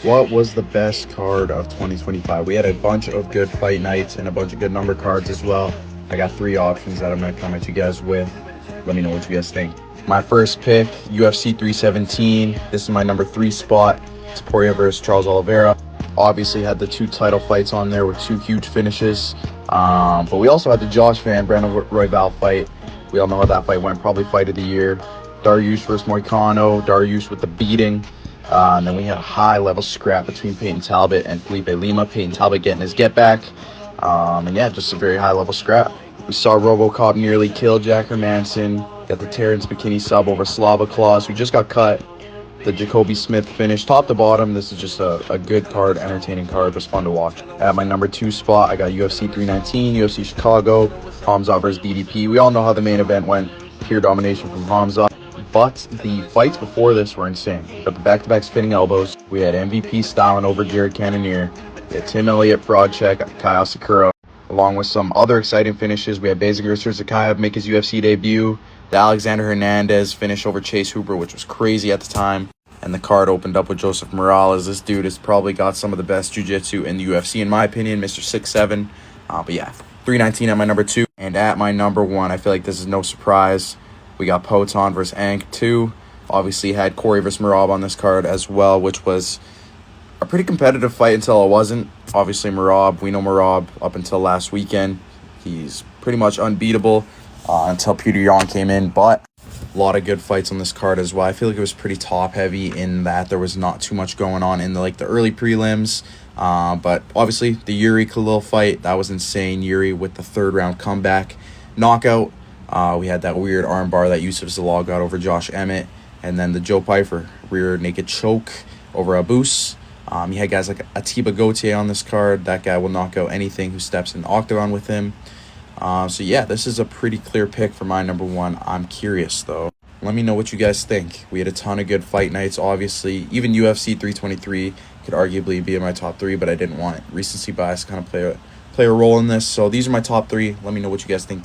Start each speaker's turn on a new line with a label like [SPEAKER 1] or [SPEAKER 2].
[SPEAKER 1] What was the best card of 2025? We had a bunch of good fight nights and a bunch of good number cards as well. I got three options that I'm going to come at you guys with. Let me know what you guys think. My first pick, UFC 317. This is my number 3 spot. It's Poirier versus Charles Oliveira. Obviously had the 2 title fights on there with 2 huge finishes. But we also had the Josh Van Brandon Royval fight. We all know how that fight went. Probably fight of the year. Dariush versus Moicano. Dariush with the beating. And then we had a high-level scrap between Peyton Talbot and Felipe Lima. Peyton Talbot getting his get back. And yeah, just a very high-level scrap. We saw RoboCop nearly kill Jack Hermanson. Got the Terrence McKinney sub over Slava Claus, who just got cut. The Jacoby Smith finish, top to bottom. This is just a good card, entertaining card. It was fun to watch. At my number 2 spot, I got UFC 319, UFC Chicago, Hamza versus DDP. We all know how the main event went. Pure domination from Hamza. But the fights before this were insane. We got the back-to-back spinning elbows. We had MVP Stalin over Jared Cannonier. We had Tim Elliott fraud check Kyle Sakura. Along with some other exciting finishes, we had Bezinger Zakayev make his UFC debut. The Alexander Hernandez finish over Chase Hooper, which was crazy at the time. And the card opened up with Joseph Morales. This dude has probably got some of the best jiu-jitsu in the UFC, in my opinion, Mr. 6'7". But yeah, 319 at my number 2. And at my number 1, I feel like this is no surprise. We got Poatan versus Ank 2. Obviously had Corey versus Merab on this card as well, which was a pretty competitive fight until it wasn't. Obviously Merab, we know Merab up until last weekend. He's pretty much unbeatable until Peter Yan came in, but a lot of good fights on this card as well. I feel like it was pretty top heavy in that there was not too much going on in the early prelims. But obviously the Yuri Khalil fight, that was insane. Yuri with the 3rd round comeback knockout. We had that weird armbar that Yusuf Zalal got over Josh Emmett. And then the Joe Pyfer rear naked choke over Abus. You had guys like Atiba Gauthier on this card. That guy will knock out anything who steps in the octagon with him. So yeah, this is a pretty clear pick for my number 1. I'm curious though. Let me know what you guys think. We had a ton of good fight nights, obviously. Even UFC 323 could arguably be in my top 3, but I didn't want recency bias to kind of play a role in this. So these are my top 3. Let me know what you guys think.